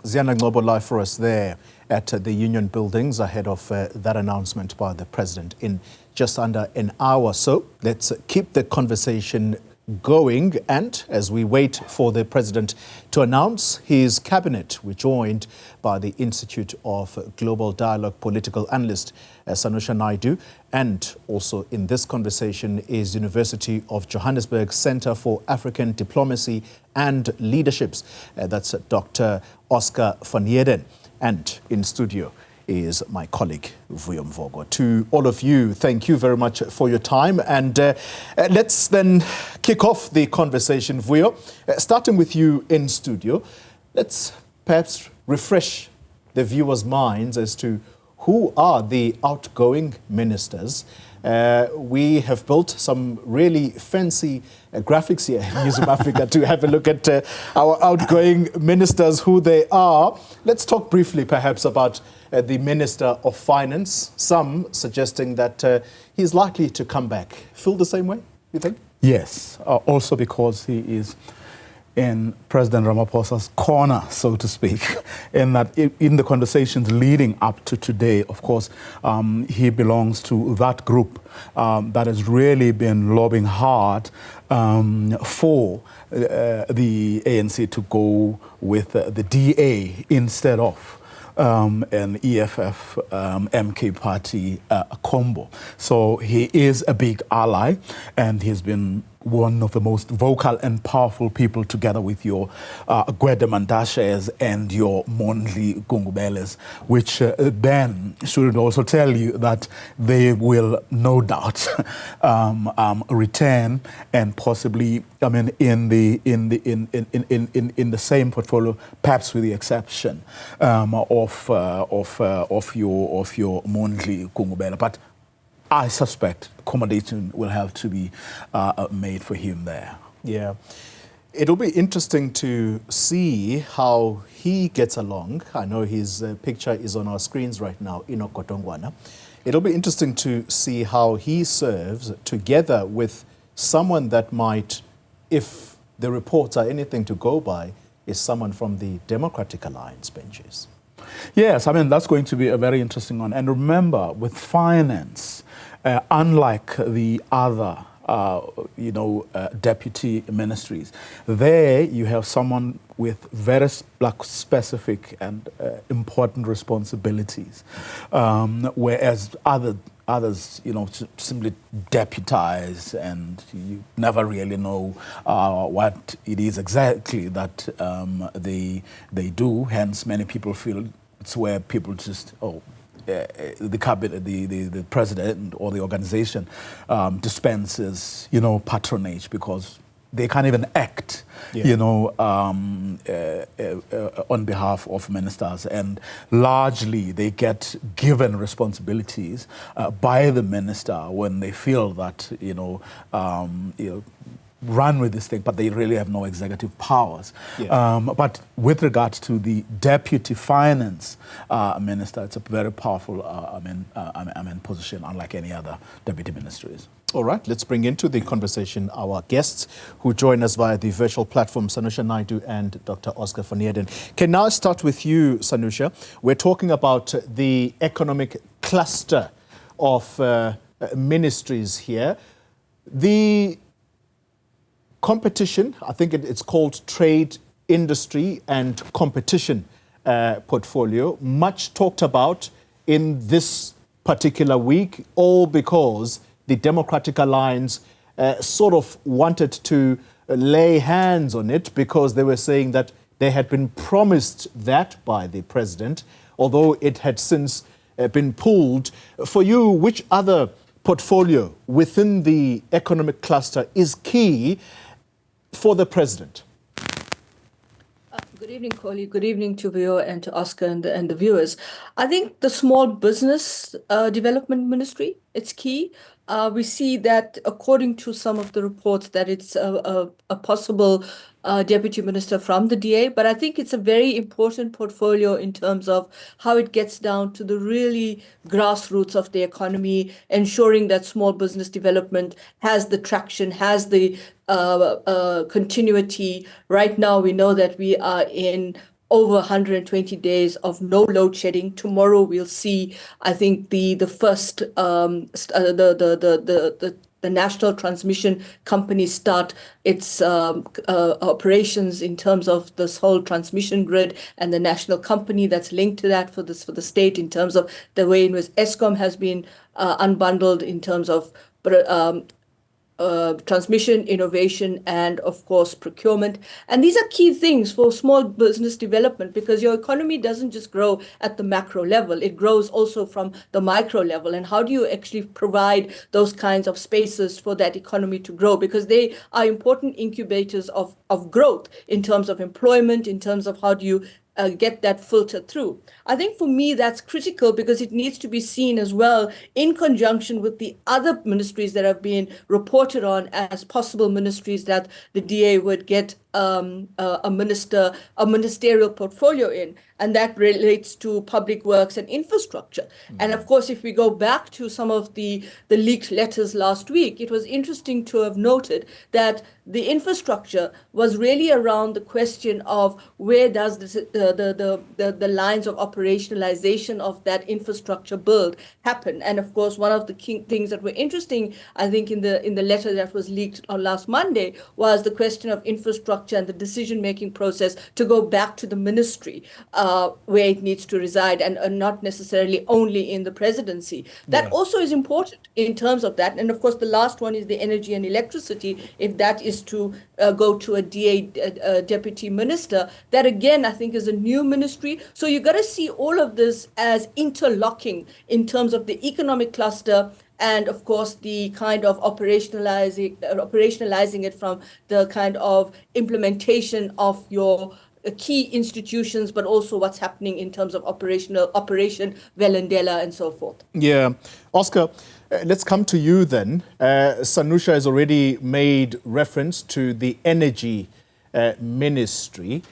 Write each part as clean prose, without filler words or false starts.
Ziana Ngcobo live for us there at the Union Buildings ahead of that announcement by the President in just under an hour. So let's keep the conversation going, and as we wait for the President to announce his cabinet, we're joined by the Institute of Global Dialogue political analyst Sanusha Naidu, and also in this conversation is University of Johannesburg Center for African Diplomacy and Leaderships. That's Dr. Oscar van Heerden, and in studio is my colleague Vuyo Mvogo. To all of you, thank you very much for your time, and let's then kick off the conversation. Vuyo, starting with you in studio, let's perhaps refresh the viewers' minds as to who are the outgoing ministers. We have built some really fancy graphics here in Newzroom Afrika to have a look at our outgoing ministers, who they are. Let's talk briefly perhaps about the Minister of Finance, some suggesting that he's likely to come back. Feel the same way, you think? Yes, also because he is in President Ramaphosa's corner, so to speak, in that in the conversations leading up to today, of course, he belongs to that group that has really been lobbying hard for the ANC to go with the DA instead of an EFF MK party combo. So he is a big ally, and he's been one of the most vocal and powerful people, together with your Gwede Mandashes and your Mondli Gungubeles, which then should also tell you that they will no doubt return, and possibly, I mean, in the same portfolio, perhaps with the exception of your Mondli Gungubele. But I suspect accommodation will have to be made for him there. Yeah. It'll be interesting to see how he gets along. I know his picture is on our screens right now, Enoch Kotongwana. It'll be interesting to see how he serves together with someone that might, if the reports are anything to go by, is someone from the Democratic Alliance benches. Yes, I mean, that's going to be a very interesting one. And remember, with finance, unlike the other, deputy ministries, there you have someone with very specific and important responsibilities, whereas others, simply deputize, and you never really know what it is exactly that they do. Hence, many people feel it's where people just, the cabinet, the president or the organization dispenses, patronage, because they can't even act, on behalf of ministers, and largely they get given responsibilities by the minister when they feel that run with this thing, but they really have no executive powers. Yeah. But with regards to the deputy finance minister, it's a very powerful position, unlike any other deputy ministries. All right, let's bring into the conversation our guests who join us via the virtual platform, Sanusha Naidu and Dr. Oscar van Heerden. Can I start with you, Sanusha? We're talking about the economic cluster of ministries here. The competition, I think it's called trade, industry and competition portfolio, much talked about in this particular week, all because the Democratic Alliance sort of wanted to lay hands on it, because they were saying that they had been promised that by the president, although it had since been pulled. For you, which other portfolio within the economic cluster is key for the president? Good evening, Coley. Good evening to Vuyo and to Oscar and the viewers. I think the small business development ministry, it's key. We see that, according to some of the reports, that it's a possible deputy minister from the DA, but I think it's a very important portfolio in terms of how it gets down to the really grassroots of the economy, ensuring that small business development has the traction, has the continuity. Right now, we know that we are in over 120 days of no load shedding. Tomorrow we'll see, I think, the first the national transmission company start its operations in terms of this whole transmission grid, and the national company that's linked to that for the state in terms of the way in which ESCOM has been unbundled in terms of transmission, innovation, and of course procurement. And these are key things for small business development, because your economy doesn't just grow at the macro level, it grows also from the micro level. And how do you actually provide those kinds of spaces for that economy to grow? Because they are important incubators of growth in terms of employment, in terms of how do you get that filter through. I think for me that's critical, because it needs to be seen as well in conjunction with the other ministries that have been reported on as possible ministries that the DA would get a ministerial portfolio in, and that relates to public works and infrastructure. And of course, if we go back to some of the leaked letters last week, it was interesting to have noted that the infrastructure was really around the question of where does the lines of operationalization of that infrastructure build happen. And of course, one of the key things that were interesting, I think, in the letter that was leaked on last Monday was the question of infrastructure and the decision-making process to go back to the ministry where it needs to reside, and not necessarily only in the presidency. That also is important in terms of that. And of course, the last one is the energy and electricity. If that is to go to a DA deputy minister, that again, I think is a new ministry. So you got to see all of this as interlocking in terms of the economic cluster, and of course the kind of operationalizing it from the kind of implementation of your key institutions, but also what's happening in terms of Operation Velendela and so forth. Yeah. Oscar, let's come to you then. Sanusha has already made reference to the energy ministry.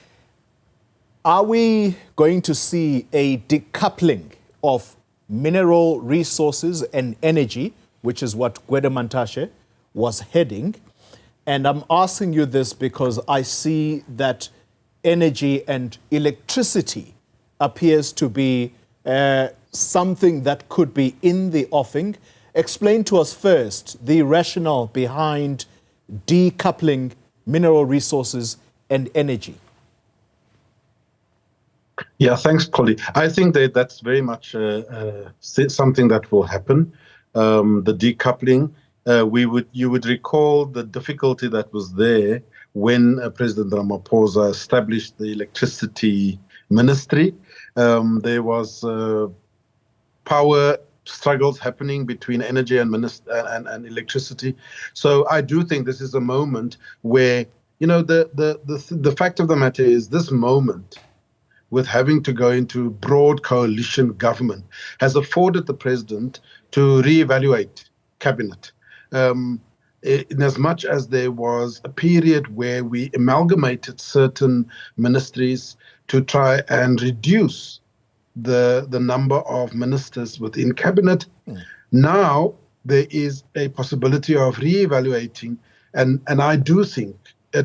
Are we going to see a decoupling of mineral resources and energy, which is what Gwede Mantashe was heading? And I'm asking you this because I see that energy and electricity appears to be something that could be in the offing. Explain to us first the rationale behind decoupling mineral resources and energy. Yeah, thanks, Polly. I think that's very much something that will happen. The decoupling, you would recall the difficulty that was there when President Ramaphosa established the electricity ministry. There was power struggles happening between energy and electricity. So I do think this is a moment where, you know, the fact of the matter is, this moment with having to go into broad coalition government has afforded the president to reevaluate cabinet. In as much as there was a period where we amalgamated certain ministries to try and reduce the number of ministers within cabinet, now there is a possibility of reevaluating, and I do think,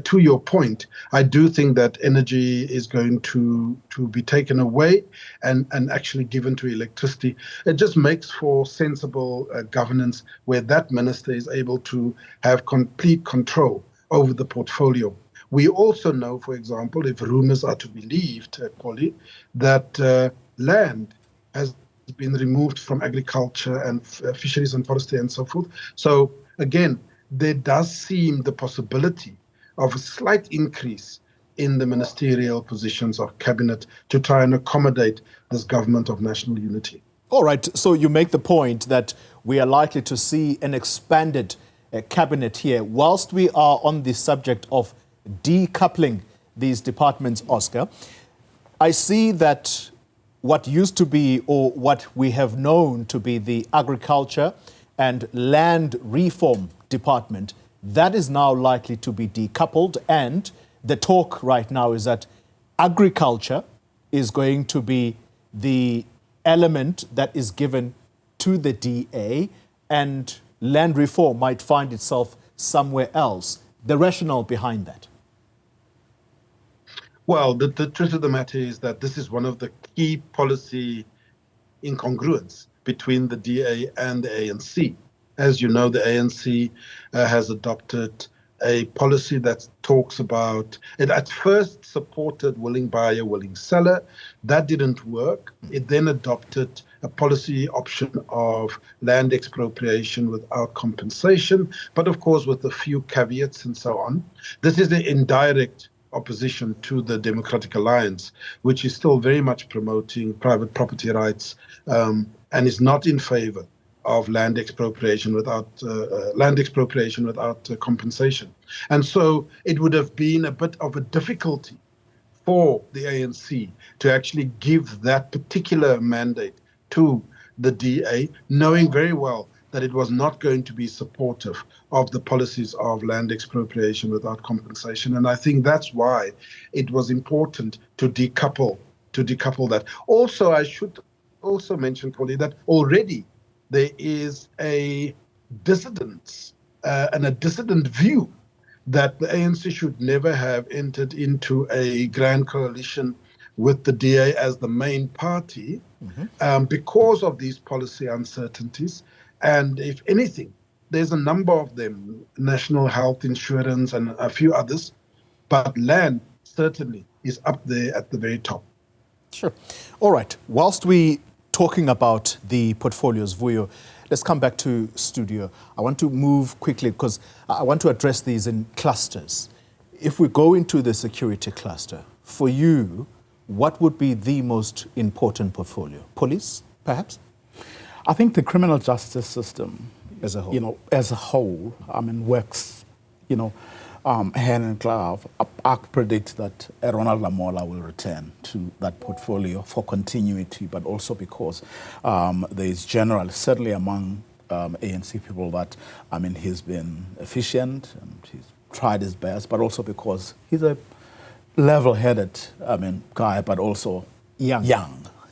to your point, I do think that energy is going to be taken away and actually given to electricity. It just makes for sensible governance, where that minister is able to have complete control over the portfolio. We also know, for example, if rumors are to be believed, Polly, that land has been removed from agriculture and fisheries and forestry and so forth. So again, there does seem the possibility of a slight increase in the ministerial positions of cabinet to try and accommodate this government of national unity. All right, so you make the point that we are likely to see an expanded cabinet here. Whilst we are on the subject of decoupling these departments, Oscar, I see that what used to be, or what we have known to be, the Agriculture and Land Reform Department, that is now likely to be decoupled, and the talk right now is that agriculture is going to be the element that is given to the DA, and land reform might find itself somewhere else. The rationale behind that? Well, the truth of the matter is that this is one of the key policy incongruence between the DA and the ANC. As you know, the ANC has adopted a policy that talks about, it at first supported willing buyer, willing seller. That didn't work. It then adopted a policy option of land expropriation without compensation, but of course with a few caveats and so on. This is the indirect opposition to the Democratic Alliance, which is still very much promoting private property rights and is not in favor of land expropriation without compensation. And so it would have been a bit of a difficulty for the ANC to actually give that particular mandate to the DA, knowing very well that it was not going to be supportive of the policies of land expropriation without compensation. And I think that's why it was important to decouple that. Also, I should also mention, Polly, that already there is a dissidence and a dissident view that the ANC should never have entered into a grand coalition with the DA as the main party because of these policy uncertainties. And if anything, there's a number of them, national health insurance and a few others, but land certainly is up there at the very top. Sure. All right. Whilst we talking about the portfolios, Vuyo, let's come back to studio. I want to move quickly because I want to address these in clusters. If we go into the security cluster, for you, what would be the most important portfolio? Police, perhaps? I think the criminal justice system, as a whole, works, hand in glove. I predict that Ronald Lamola will return to that portfolio for continuity, but also because there is generally, certainly among ANC people, that he's been efficient and he's tried his best, but also because he's a level-headed guy, but also young.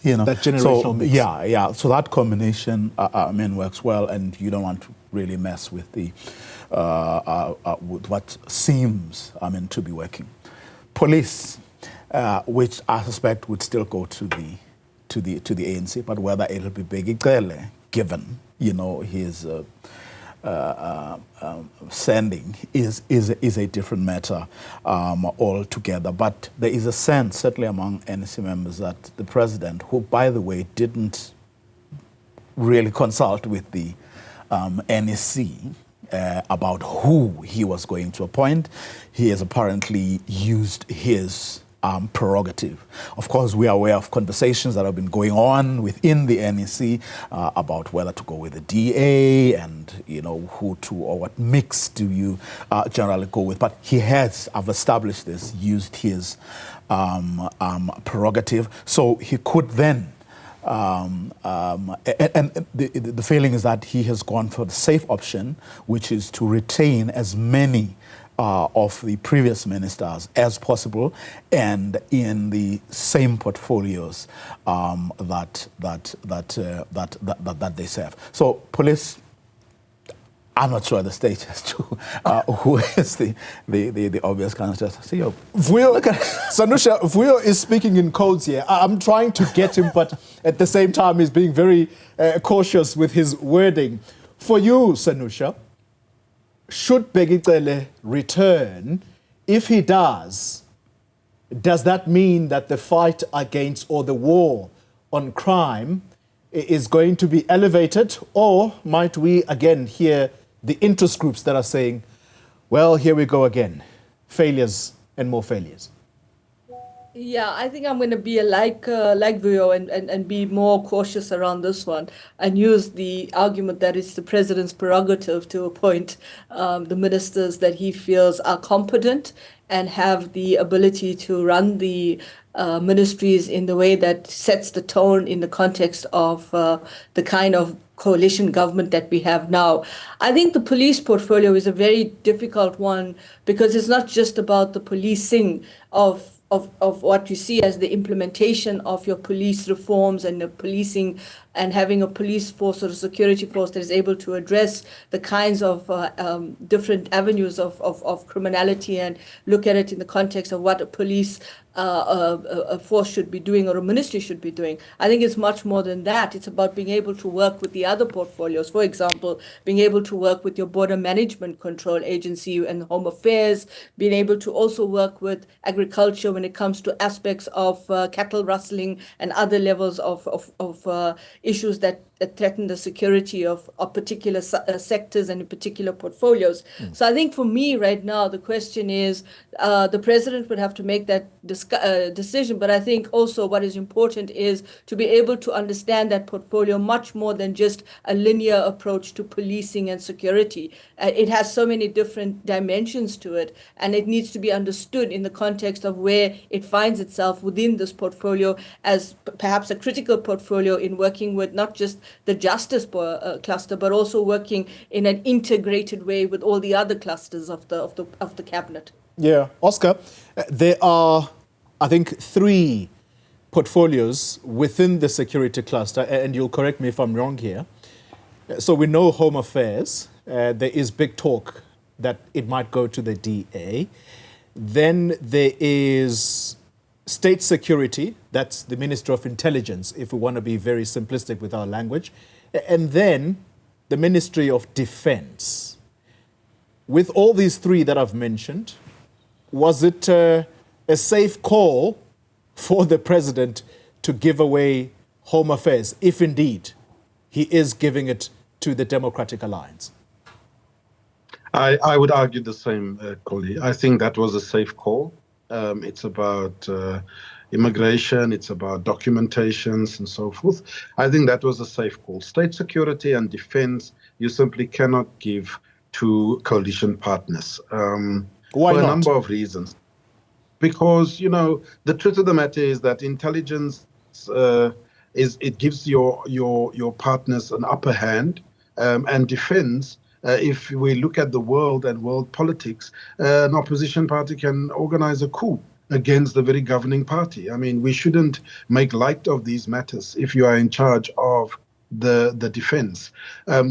That generational mix. Yeah. So that combination, works well, and you don't want to really mess with the with what seems, to be working. Police, which I suspect would still go to the ANC, but whether it'll be Bheki Cele, given his sending is a different matter altogether. But there is a sense, certainly among NEC members, that the president, who, by the way, didn't really consult with the NEC about who he was going to appoint, he has apparently used his prerogative. Of course, we are aware of conversations that have been going on within the NEC about whether to go with the DA and, who to, or what mix do you generally go with. But he has, I've established this, used his prerogative. So he could then, and the feeling is that he has gone for the safe option, which is to retain as many of the previous ministers as possible, and in the same portfolios that they serve. So police, I'm not sure at the stage as to who is the obvious candidate. Sanusha, Vuyo is speaking in codes here. I'm trying to get him, but at the same time, he's being very cautious with his wording. For you, Sanusha, should Bheki Cele return? If he does that mean that the fight against, or the war on crime, is going to be elevated? Or might we again hear the interest groups that are saying, well, here we go again, failures and more failures? Yeah, I think I'm going to be like Vuyo and be more cautious around this one, and use the argument that it's the president's prerogative to appoint the ministers that he feels are competent and have the ability to run the ministries in the way that sets the tone in the context of the kind of coalition government that we have now. I think the police portfolio is a very difficult one because it's not just about the policing of of what you see as the implementation of your police reforms and the policing, and having a police force or a security force that is able to address the kinds of different avenues of criminality, and look at it in the context of what a police a force should be doing, or a ministry should be doing. I think it's much more than that. It's about being able to work with the other portfolios. For example, being able to work with your Border Management Control Agency and Home Affairs, being able to also work with agriculture when it comes to aspects of cattle rustling and other levels of issues that threaten the security of particular sectors and in particular portfolios. So I think for me right now, the question is, the president would have to make that decision. But I think also what is important is to be able to understand that portfolio much more than just a linear approach to policing and security. It has so many different dimensions to it, and it needs to be understood in the context of where it finds itself within this portfolio as perhaps a critical portfolio in working with not just the justice cluster, but also working in an integrated way with all the other clusters of the cabinet. Yeah, Oscar, there are, I think, 3 portfolios within the security cluster, and you'll correct me if I'm wrong here. So we know Home Affairs. There is big talk that it might go to the DA. Then there is State Security, that's the Ministry of Intelligence, if we want to be very simplistic with our language. And then the Ministry of Defense. With all these 3 that I've mentioned, was it a safe call for the president to give away Home Affairs, if indeed he is giving it to the Democratic Alliance? I would argue the same, Collie. I think that was a safe call. It's about immigration, it's about documentations and so forth. I think that was a safe call. State security and defense, you simply cannot give to coalition partners. Why for not? A number of reasons. Because, you know, the truth of the matter is that intelligence it gives your partners an upper hand, and defense, if we look at the world and world politics, an opposition party can organize a coup against the very governing party. I mean, we shouldn't make light of these matters if you are in charge of the defense.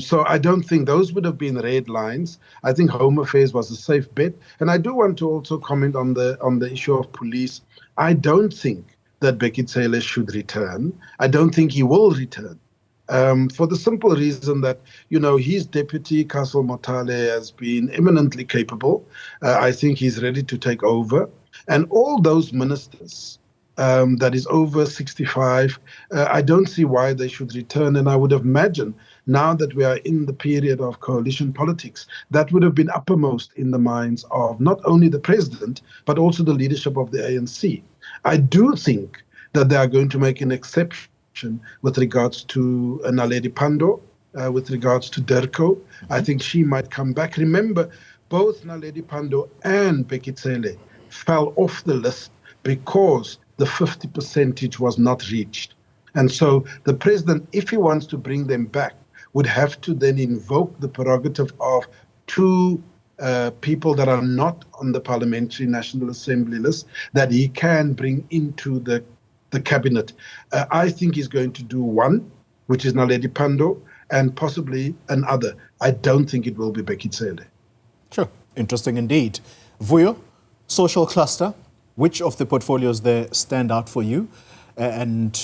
So I don't think those would have been red lines. I think Home Affairs was a safe bet. And I do want to also comment on the issue of police. I don't think that Bekitsele should return. I don't think he will return. For the simple reason that, you know, his deputy, Castle Motale, has been eminently capable. I think he's ready to take over. And all those ministers that is over 65, I don't see why they should return. And I would imagine now that we are in the period of coalition politics, that would have been uppermost in the minds of not only the president, but also the leadership of the ANC. I do think that they are going to make an exception with regards to Naledi Pandor, with regards to Derko. I think she might come back. Remember, both Naledi Pandor and Bekitsele fell off the list because the 50% was not reached. And so the president, if he wants to bring them back, would have to then invoke the prerogative of 2 people that are not on the Parliamentary National Assembly list that he can bring into the cabinet. I think he's going to do 1, which is Naledi Pandor, and possibly another. I don't think it will be Bekitsele. Sure, interesting indeed. Vuyo, social cluster, which of the portfolios there stand out for you, and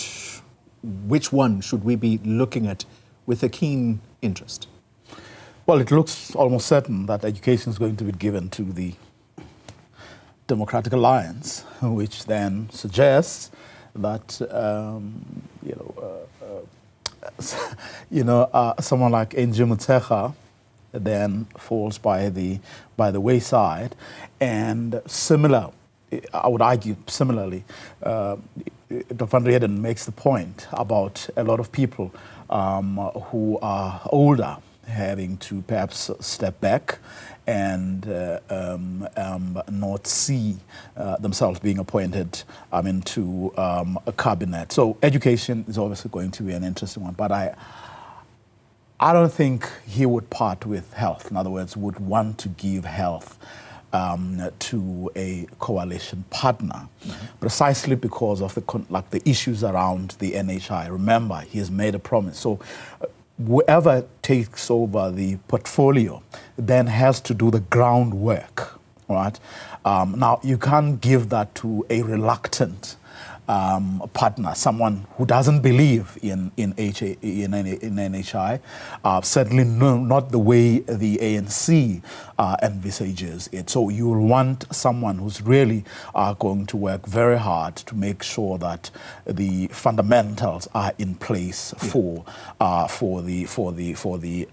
which one should we be looking at with a keen interest? Well, it looks almost certain that education is going to be given to the Democratic Alliance, which then suggests that someone like Enji Mutsecha then falls by the wayside, and I would argue similarly, Dr. Van Rheden makes the point about a lot of people who are older having to perhaps step back and not see themselves being appointed into a cabinet. So education is obviously going to be an interesting one, but I don't think he would part with health. In other words, would want to give health to a coalition partner, precisely because of the issues around the NHI. Remember, he has made a promise. So whoever takes over the portfolio then has to do the groundwork, right? Now, you can't give that to a reluctant partner, someone who doesn't believe in NHI, certainly not the way the ANC envisages it. So you will want someone who's really going to work very hard to make sure that the fundamentals are in place for the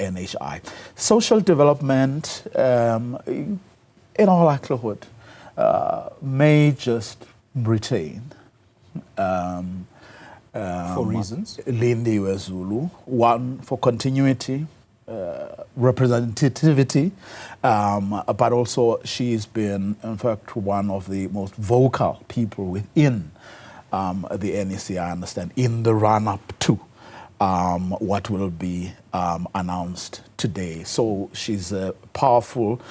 NHI. Social development, in all likelihood, may just retain. For reasons? Lindi Zulu, one for continuity, representativity, but also she's been, in fact, one of the most vocal people within the NEC, I understand, in the run-up to what will be announced today. So she's a powerful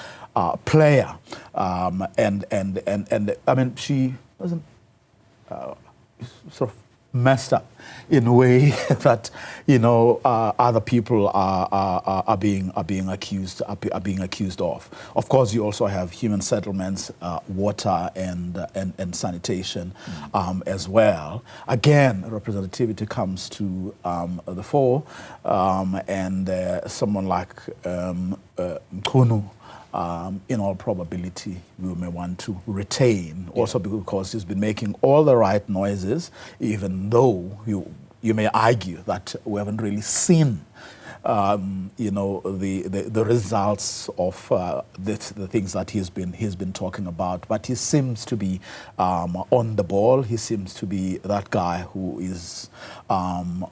player, and I mean, she wasn't sort of messed up in a way that, you know, other people are being accused of. Of course, you also have human settlements, water and sanitation as well. Again, representativity comes to the fore, and someone like Mkhunu, in all probability, we may want to retain, also because he's been making all the right noises, even though you may argue that we haven't really seen, you know, the results of the things that he's been talking about. But he seems to be on the ball. He seems to be that guy who is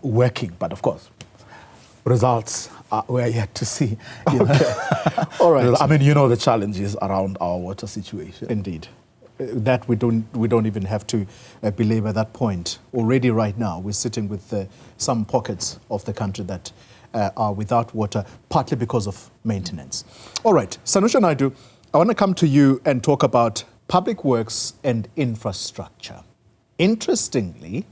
working. But of course, results we're yet to see. All right. I mean, you know the challenges around our water situation. Indeed. That we don't even have to belabor that point. Already right now, we're sitting with some pockets of the country that are without water, partly because of maintenance. All right, Sanusha Naidu, I want to come to you and talk about public works and infrastructure. Interestingly,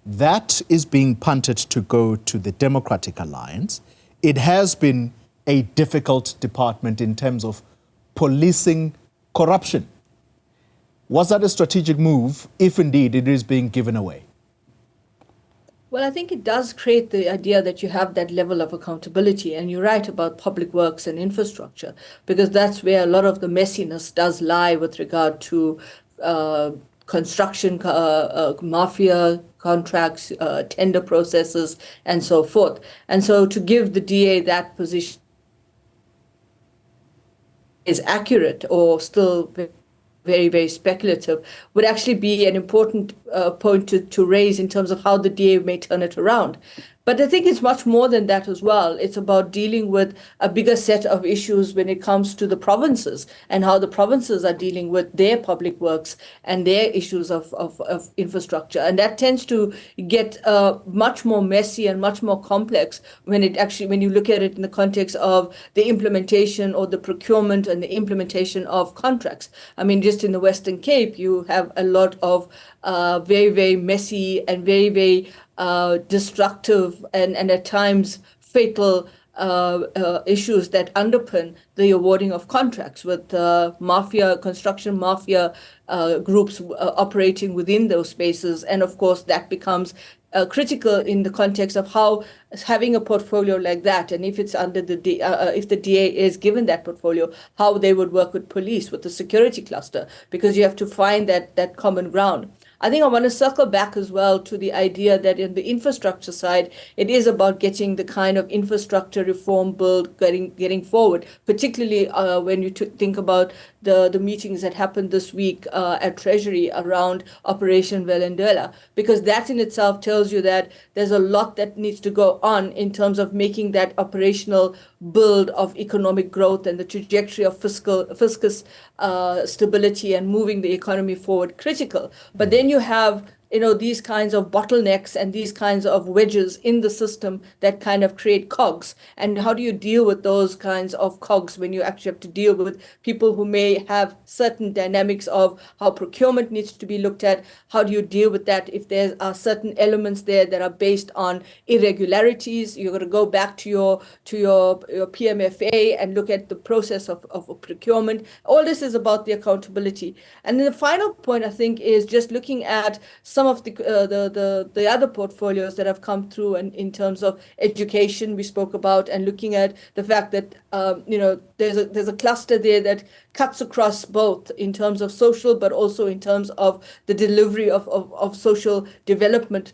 that is being punted to go to the Democratic Alliance. It has been a difficult department in terms of policing corruption. Was that a strategic move, if indeed it is being given away? Well, I think it does create the idea that you have that level of accountability. And you're right about public works and infrastructure, because that's where a lot of the messiness does lie with regard to construction, mafia contracts, tender processes, and so forth. And so to give the DA that position is accurate or still very, very speculative would actually be an important point to raise in terms of how the DA may turn it around. But I think it's much more than that as well. It's about dealing with a bigger set of issues when it comes to the provinces and how the provinces are dealing with their public works and their issues of infrastructure. And that tends to get much more messy and much more complex when you look at it in the context of the implementation or the procurement and the implementation of contracts. I mean, just in the Western Cape, you have a lot of very, very messy and very, very destructive and at times fatal issues that underpin the awarding of contracts with construction mafia groups operating within those spaces. And of course, that becomes critical in the context of how having a portfolio like that, and if it's under if the DA is given that portfolio, how they would work with police, with the security cluster, because you have to find that common ground. I think I want to circle back as well to the idea that in the infrastructure side, it is about getting the kind of infrastructure reform bill getting forward, particularly when you think about the meetings that happened this week at Treasury around Operation Velendela, because that in itself tells you that there's a lot that needs to go on in terms of making that operational build of economic growth and the trajectory of fiscal stability and moving the economy forward critical. But then you have these kinds of bottlenecks and these kinds of wedges in the system that kind of create cogs. And how do you deal with those kinds of cogs when you actually have to deal with people who may have certain dynamics of how procurement needs to be looked at? How do you deal with that if there are certain elements there that are based on irregularities? You're going to go back to your PMFA and look at the process of procurement. All this is about the accountability. And then the final point, I think, is just looking at some of the other portfolios that have come through, and in terms of education we spoke about, and looking at the fact that there's a cluster there that cuts across both in terms of social, but also in terms of the delivery of social development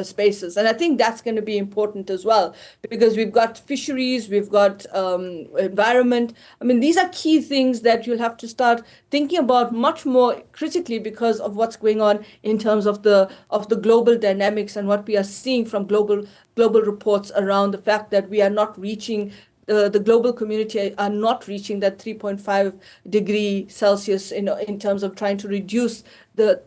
spaces. And I think that's going to be important as well, because we've got fisheries, we've got environment. I mean, these are key things that you'll have to start thinking about much more critically because of what's going on in terms of the global dynamics and what we are seeing from global reports around the fact that we are not reaching the global community are not reaching that 3.5 degree Celsius in terms of trying to reduce the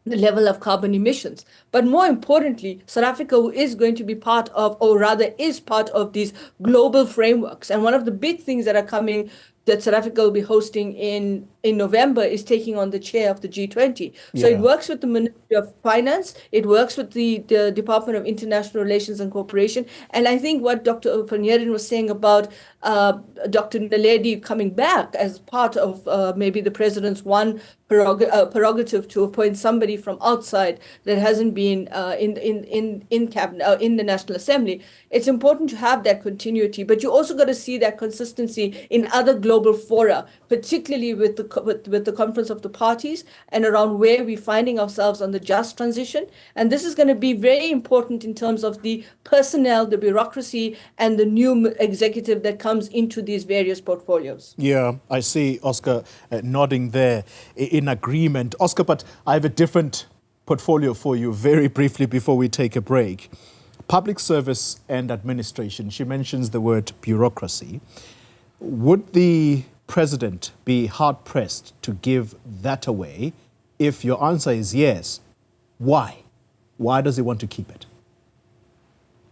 level of carbon emissions. But more importantly, South Africa is going to be part of, or rather is part of, these global frameworks. And one of the big things that are coming that South Africa will be hosting in November is taking on the chair of the G20. So it works with the Ministry of Finance, it works with the Department of International Relations and Cooperation. And I think what Dr. Van Heerden was saying about Dr. Naledi coming back as part of maybe the president's one prerogative to appoint somebody from outside that hasn't been in cabinet, in the National Assembly. It's important to have that continuity, but you also got to see that consistency in other global fora, particularly with the Conference of the Parties and around where we're finding ourselves on the just transition. And this is going to be very important in terms of the personnel, the bureaucracy, and the new executive that comes into these various portfolios. Yeah, I see Oscar nodding there in agreement. Oscar, but I have a different portfolio for you very briefly before we take a break. Public service and administration. She mentions the word bureaucracy. Would the president be hard-pressed to give that away? If your answer is yes, why? Why does he want to keep it?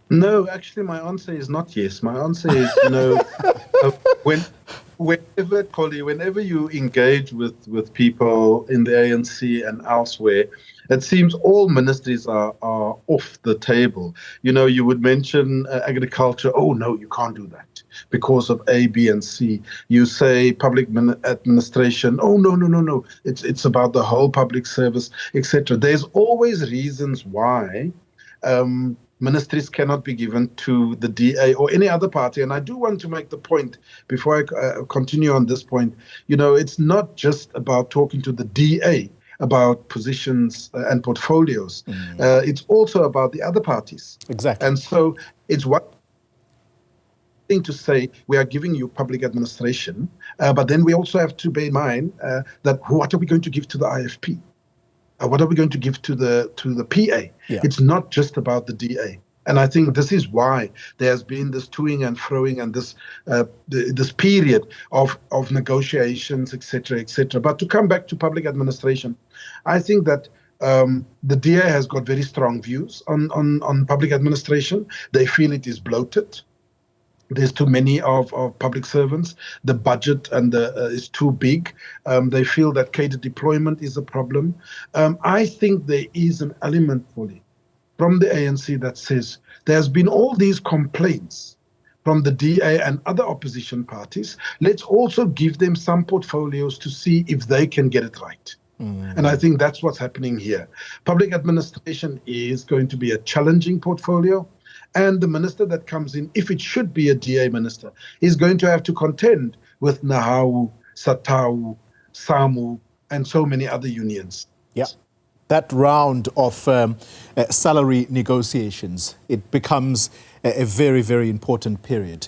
No, actually, my answer is not yes. My answer is, whenever you engage with people in the ANC and elsewhere, it seems all ministries are off the table. You would mention agriculture. Oh, no, you can't do that because of A, B, and C. You say public administration. Oh, no. It's about the whole public service, etc. There's always reasons why ministries cannot be given to the DA or any other party. And I do want to make the point, before I continue on this point, it's not just about talking to the DA about positions and portfolios. It's also about the other parties. Exactly. And so it's one thing to say, we are giving you public administration, but then we also have to bear in mind that what are we going to give to the IFP? What are we going to give to the PA? Yeah. It's not just about the DA. And I think this is why there has been this toing and froing and this period of negotiations, etc., etc. But to come back to public administration, I think that the DA has got very strong views on public administration. They feel it is bloated. There's too many of public servants. The budget is too big. They feel that cadre deployment is a problem. I think there is an element fully from the ANC that says there's been all these complaints from the DA and other opposition parties. Let's also give them some portfolios to see if they can get it right. And I think that's what's happening here. Public administration is going to be a challenging portfolio. And the minister that comes in, if it should be a DA minister, is going to have to contend with Nahau, Satau, SAMU, and so many other unions. Yeah. That round of salary negotiations, it becomes a very, very important period.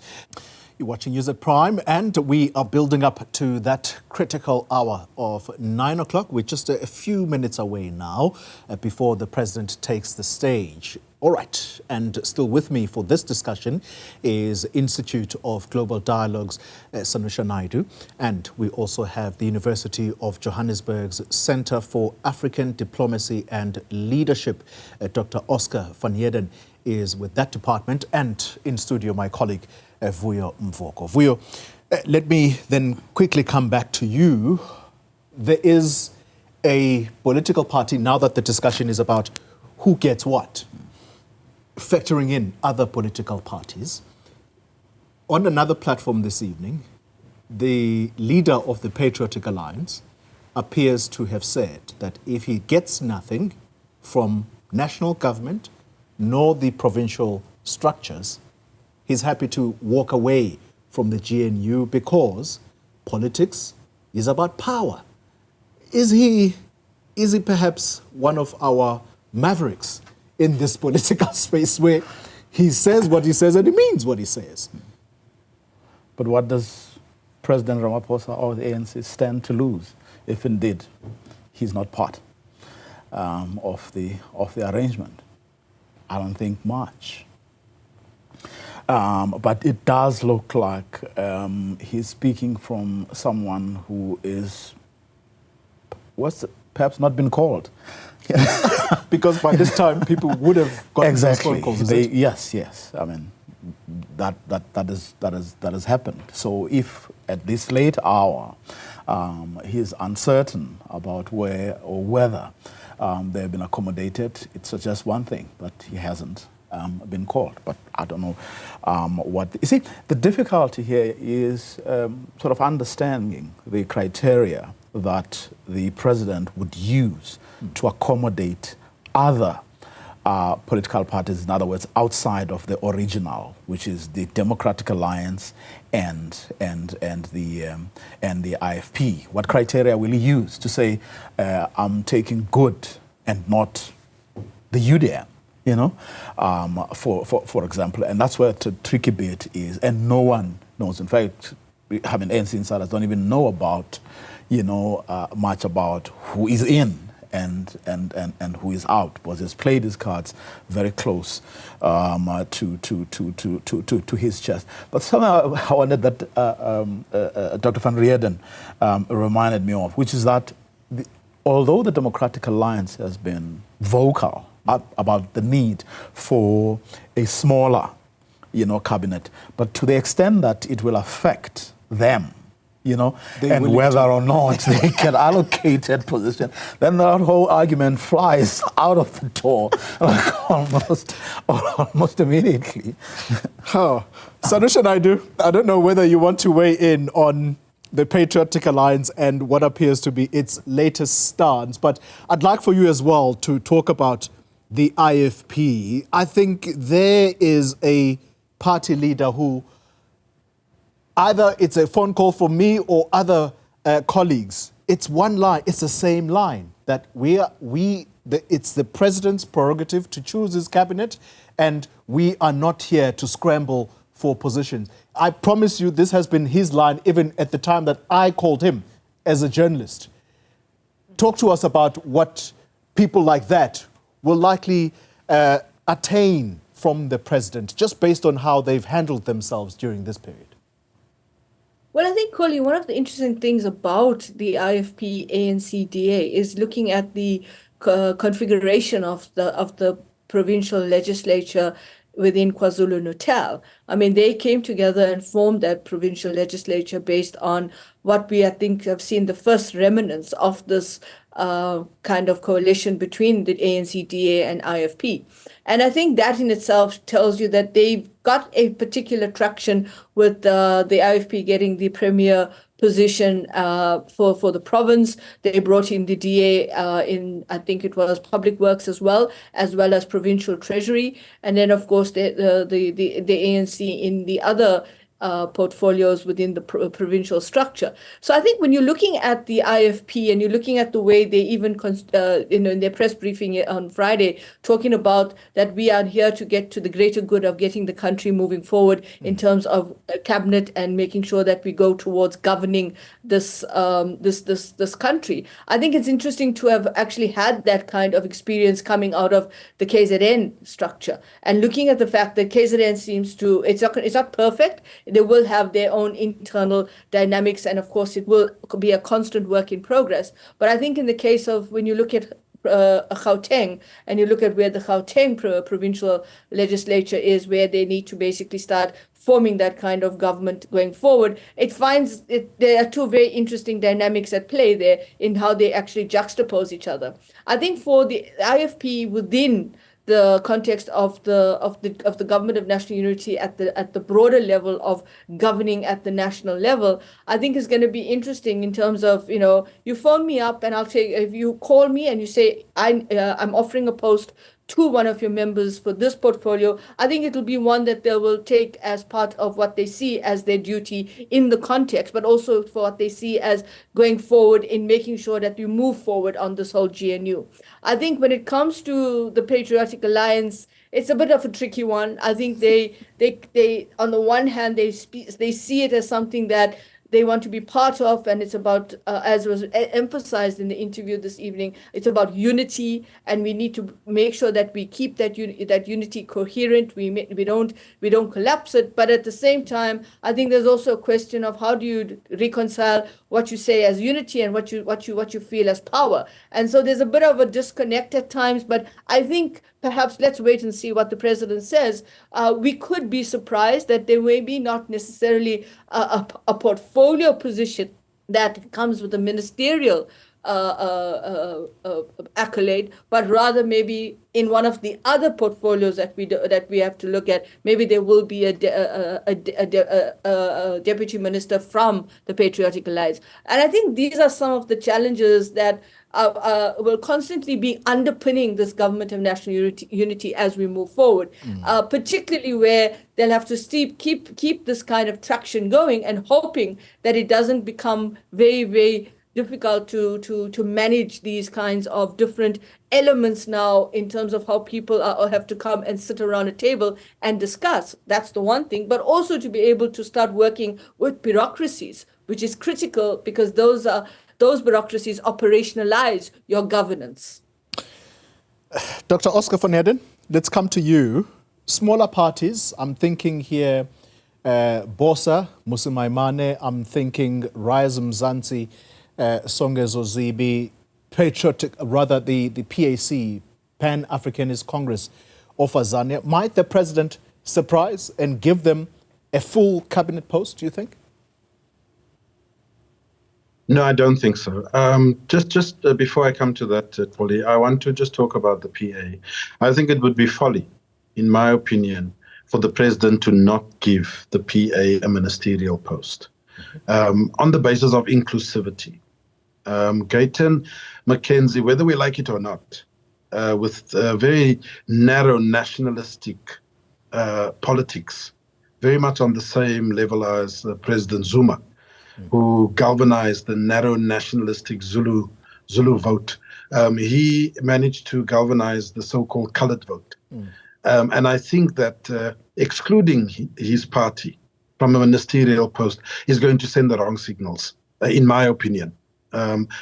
You're watching News at Prime, and we are building up to that critical hour of 9 o'clock. We're just a few minutes away now before the president takes the stage. All right, and still with me for this discussion is Institute of Global Dialogues, Sanusha Naidu, and we also have the University of Johannesburg's Center for African Diplomacy and Leadership. Dr. Oscar van Heerden is with that department, and in studio my colleague Vuyo Mvoko. Vuyo, let me then quickly come back to you. There is a political party, now that the discussion is about who gets what, factoring in other political parties. On another platform this evening, the leader of the Patriotic Alliance appears to have said that if he gets nothing from national government nor the provincial structures, he's happy to walk away from the GNU because politics is about power. Is he perhaps one of our mavericks in this political space where he says what he says and he means what he says? But what does President Ramaphosa or the ANC stand to lose if indeed he's not part of the arrangement? I don't think much. But it does look like he's speaking from someone who is perhaps not been called. Because by this time people would have gotten those phone calls. Yes. I mean, that has happened. So if at this late hour he's uncertain about where or whether they've been accommodated, it suggests one thing, that he hasn't been called. But I don't know what. You see, the difficulty here is sort of understanding the criteria that the president would use to accommodate other political parties, in other words, outside of the original, which is the Democratic Alliance and the IFP. What criteria will he use to say, I'm taking good and not the UDM? You know, for example, and that's where the tricky bit is, and no one knows. In fact, having ANC insiders don't even know about, much about who is in and who is out, because he's played his cards very close to his chest. But somehow I wondered that Dr. van Heerden reminded me of, which is that although the Democratic Alliance has been vocal about the need for a smaller, cabinet, but to the extent that it will affect them, and whether or not they can allocate that position, then that whole argument flies out of the door almost immediately. Sanusha Naidu, I don't know whether you want to weigh in on the Patriotic Alliance and what appears to be its latest stance, but I'd like for you as well to talk about the IFP. I think there is a party leader who, either it's a phone call from me or other colleagues, it's one line, it's the same line, that it's the president's prerogative to choose his cabinet, and we are not here to scramble for positions. I promise you this has been his line even at the time that I called him as a journalist. Talk to us about what people like that will likely attain from the president, just based on how they've handled themselves during this period. Well, I think, Coley, one of the interesting things about the IFP ANC-DA is looking at the configuration of the provincial legislature within KwaZulu-Natal. I mean, they came together and formed that provincial legislature based on what we, I think, have seen the first remnants of this kind of coalition between the ANC-DA and IFP. And I think that in itself tells you that they've got a particular traction with the IFP getting the premier position for the province. They brought in the DA in, I think it was public works as well as provincial treasury. And then, of course, the ANC in the other portfolios within the provincial structure. So I think when you're looking at the IFP and you're looking at the way they even, in their press briefing on Friday, talking about that we are here to get to the greater good of getting the country moving forward in terms of cabinet and making sure that we go towards governing this country. I think it's interesting to have actually had that kind of experience coming out of the KZN structure and looking at the fact that KZN seems to, it's not perfect. They will have their own internal dynamics, and of course, it will be a constant work in progress. But I think in the case of when you look at Gauteng and you look at where the Gauteng provincial legislature is, where they need to basically start forming that kind of government going forward, there are two very interesting dynamics at play there in how they actually juxtapose each other. I think for the IFP within the context of the government of national unity at the broader level of governing at the national level, I think is going to be interesting in terms of, you phone me up and I'll say, if you call me and you say, I'm offering a post to one of your members for this portfolio, I think it'll be one that they will take as part of what they see as their duty in the context, but also for what they see as going forward in making sure that we move forward on this whole GNU. I think when it comes to the Patriotic Alliance, it's a bit of a tricky one. I think they on the one hand, they see it as something that they want to be part of, and it's about, as was emphasized in the interview this evening, it's about unity, and we need to make sure that we keep that unity coherent. We don't collapse it, but at the same time, I think there's also a question of how do you reconcile what you say as unity and what you feel as power, and so there's a bit of a disconnect at times. But I think perhaps let's wait and see what the president says. We could be surprised that there may be not necessarily a portfolio position that comes with a ministerial accolade, but rather maybe in one of the other portfolios that we have to look at, maybe there will be a deputy minister from the Patriotic Alliance. And I think these are some of the challenges that will constantly be underpinning this government of national unity as we move forward, particularly where they'll have to keep this kind of traction going and hoping that it doesn't become very, very difficult to manage these kinds of different elements now in terms of how people have to come and sit around a table and discuss. That's the one thing, but also to be able to start working with bureaucracies, which is critical because those bureaucracies operationalize your governance. Dr. Oscar van Heerden, let's come to you. Smaller parties, I'm thinking here Bosa, Musimaimane, I'm thinking Rise Mzansi, Songezo Zibi, the PAC, Pan-Africanist Congress of Azania. Might the president surprise and give them a full cabinet post, do you think? No, I don't think so. Just before I come to that, Polly, I want to just talk about the PA. I think it would be folly, in my opinion, for the president to not give the PA a ministerial post on the basis of inclusivity. Gayton McKenzie, whether we like it or not, with very narrow nationalistic politics, very much on the same level as President Zuma, who galvanized the narrow nationalistic Zulu vote. He managed to galvanize the so-called colored vote. And I think that excluding his party from a ministerial post is going to send the wrong signals, in my opinion.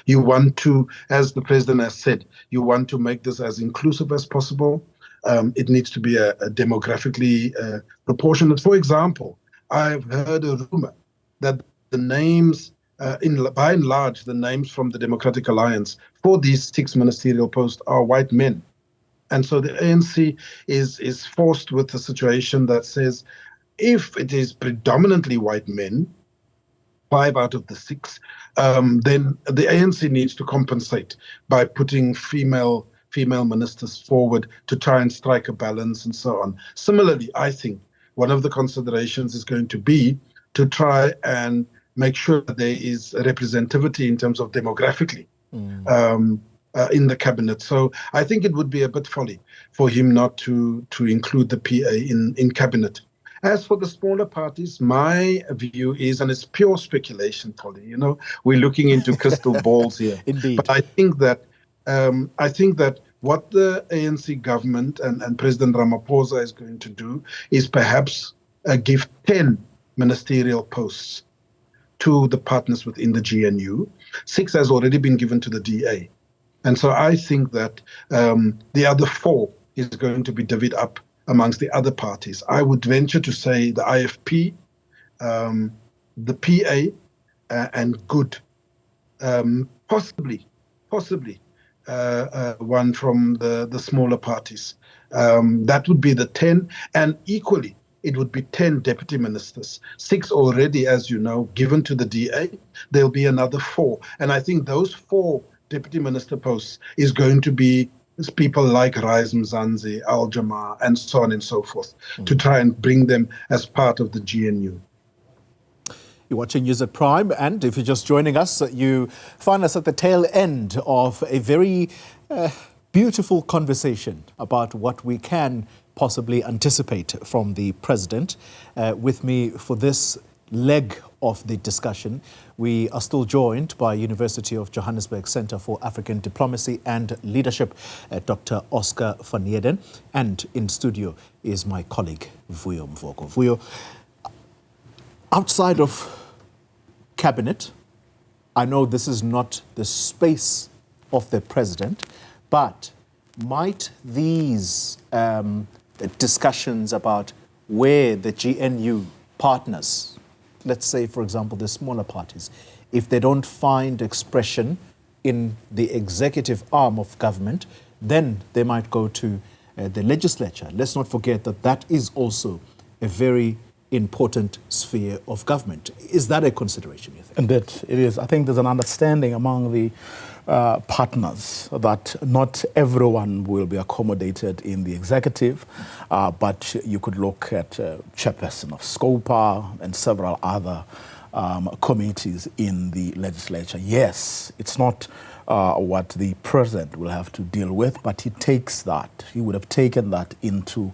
You want to, as the president has said, you want to make this as inclusive as possible. It needs to be a demographically proportionate. For example, I've heard a rumor that the names, by and large, the names from the Democratic Alliance for these 6 ministerial posts are white men. And so the ANC is forced with a situation that says, if it is predominantly white men, 5 out of the 6, then the ANC needs to compensate by putting female ministers forward to try and strike a balance and so on. Similarly, I think one of the considerations is going to be to try and make sure that there is representativity in terms of demographically in the cabinet. So I think it would be a bit folly for him not to include the PA in cabinet. As for the smaller parties, my view is, and it's pure speculation, Polly, we're looking into crystal balls here. Indeed. But I think that what the ANC government and President Ramaphosa is going to do is perhaps give 10 ministerial posts to the partners within the GNU. 6 has already been given to the DA. And so I think that the other 4 is going to be divvied up amongst the other parties. I would venture to say the IFP, the PA, and Good, possibly one from the smaller parties. That would be the 10, and equally, it would be 10 deputy ministers. 6 already, as you know, given to the DA. There'll be another 4. And I think those 4 deputy minister posts is going to be people like Rais Mzansi, Al Jamar, and so on and so forth, to try and bring them as part of the GNU. You're watching News at Prime, and if you're just joining us, you find us at the tail end of a very beautiful conversation about what we can possibly anticipate from the president. With me for this leg of the discussion, we are still joined by University of Johannesburg Centre for African Diplomacy and Leadership, Dr. Oscar van Heerden, and in studio is my colleague Vuyo Mvoko. Vuyo, outside of cabinet, I know this is not the space of the president, but might these discussions about where the GNU partners, let's say, for example, the smaller parties, if they don't find expression in the executive arm of government, then they might go to the legislature. Let's not forget that that is also a very important sphere of government. Is that a consideration, you think? Indeed, it is. I think there's an understanding among the partners that not everyone will be accommodated in the executive, but you could look at chairperson of SCOPA and several other committees in the legislature. Yes, it's not what the president will have to deal with, but he takes that. He would have taken that into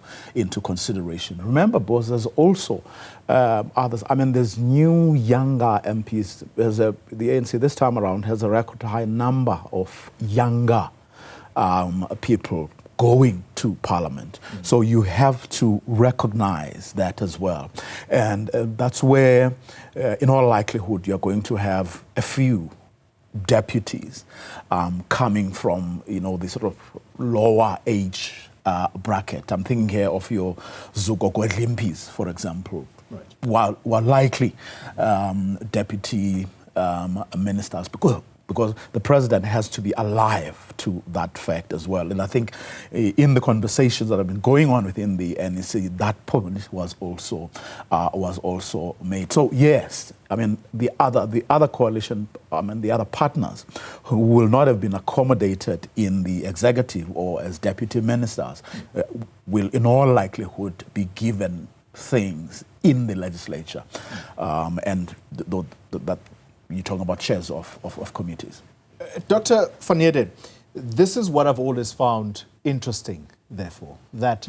consideration. Remember, boss, there's also others. I mean, there's new, younger MPs. The ANC this time around has a record high number of younger people going to Parliament. So you have to recognize that as well. And that's where, in all likelihood, you're going to have a few deputies coming from, the sort of lower age bracket. I'm thinking here of your Zugogwe Limpis, for example, right. Were likely deputy ministers, because the president has to be alive to that fact as well. And I think in the conversations that have been going on within the NEC, that point was also made. So yes, I mean the other coalition, the other partners who will not have been accommodated in the executive or as deputy ministers will in all likelihood be given things in the legislature, and that you're talking about chairs of committees. Dr. van Heerden, this is what I've always found interesting, therefore, that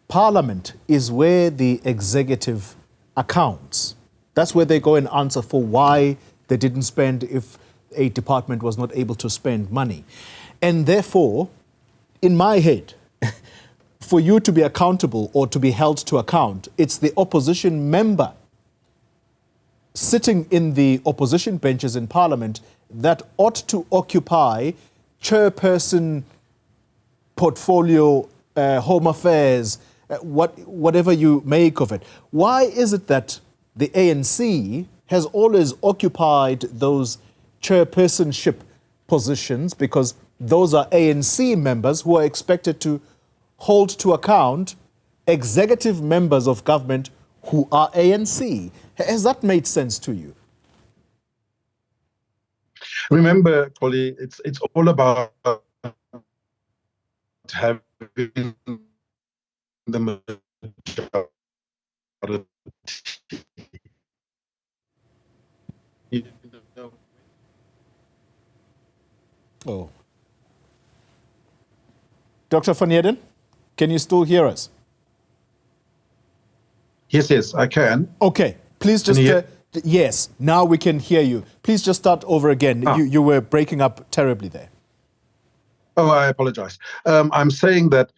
Parliament is where the executive accounts. That's where they go and answer for why they didn't spend if a department was not able to spend money. And therefore, in my head, for you to be accountable or to be held to account, it's the opposition member sitting in the opposition benches in Parliament that ought to occupy chairperson, portfolio, home affairs, whatever you make of it. Why is it that the ANC has always occupied those chairpersonship positions? Because those are ANC members who are expected to hold to account executive members of government who are ANC. Has that made sense to you? Remember, Polly, it's all about having the majority. Oh. Dr. van Heerden, can you still hear us? Yes, I can. Okay, please just... yes, now we can hear you. Please just start over again. You were breaking up terribly there. Oh, I apologize. I'm saying that,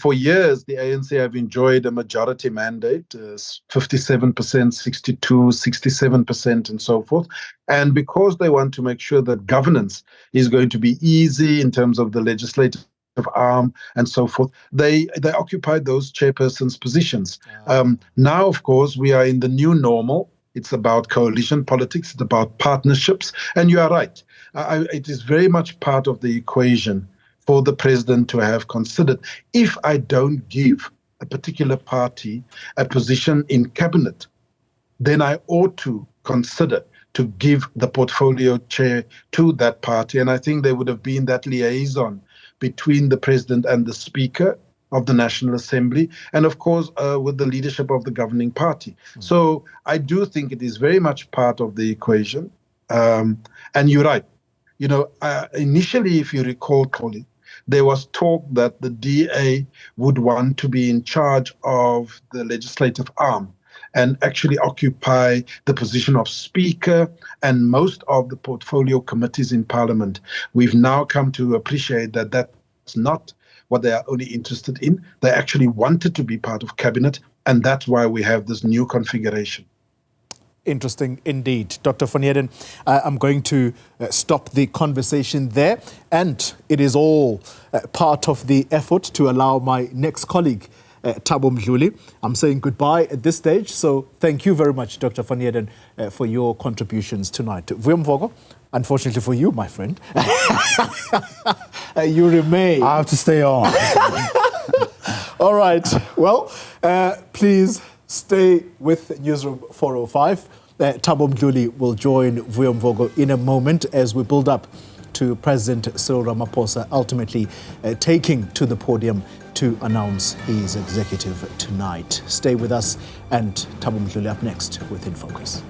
for years, the ANC have enjoyed a majority mandate, 57%, 62, 67%, and so forth. And because they want to make sure that governance is going to be easy in terms of the legislative arm and so forth, they occupied those chairpersons' positions. Now, of course, we are in the new normal. It's about coalition politics. It's about partnerships. And you are right. It is very much part of the equation for the president to have considered. If I don't give a particular party a position in cabinet, then I ought to consider to give the portfolio chair to that party. And I think there would have been that liaison between the president and the speaker of the National Assembly, and of course with the leadership of the governing party. So I do think it is very much part of the equation. And you're right. Initially, if you recall, Colin, there was talk that the DA would want to be in charge of the legislative arm and actually occupy the position of speaker and most of the portfolio committees in Parliament. We've now come to appreciate that that's not what they are only interested in. They actually wanted to be part of cabinet, and that's why we have this new configuration. Interesting indeed. Dr. van Heerden, I'm going to stop the conversation there, and it is all part of the effort to allow my next colleague, Thabo Mdluli. I'm saying goodbye at this stage, so thank you very much, Dr. van Heerden, for your contributions tonight. Vuyamvogo, unfortunately for you, my friend, you remain. I have to stay on. All right, well, please stay with Newsroom 405. Thabo Mdluli will join Vuyamvogo in a moment as we build up to President Cyril Ramaphosa ultimately taking to the podium to announce his executive tonight. Stay with us, and Thabo Mdluli up next with In Focus.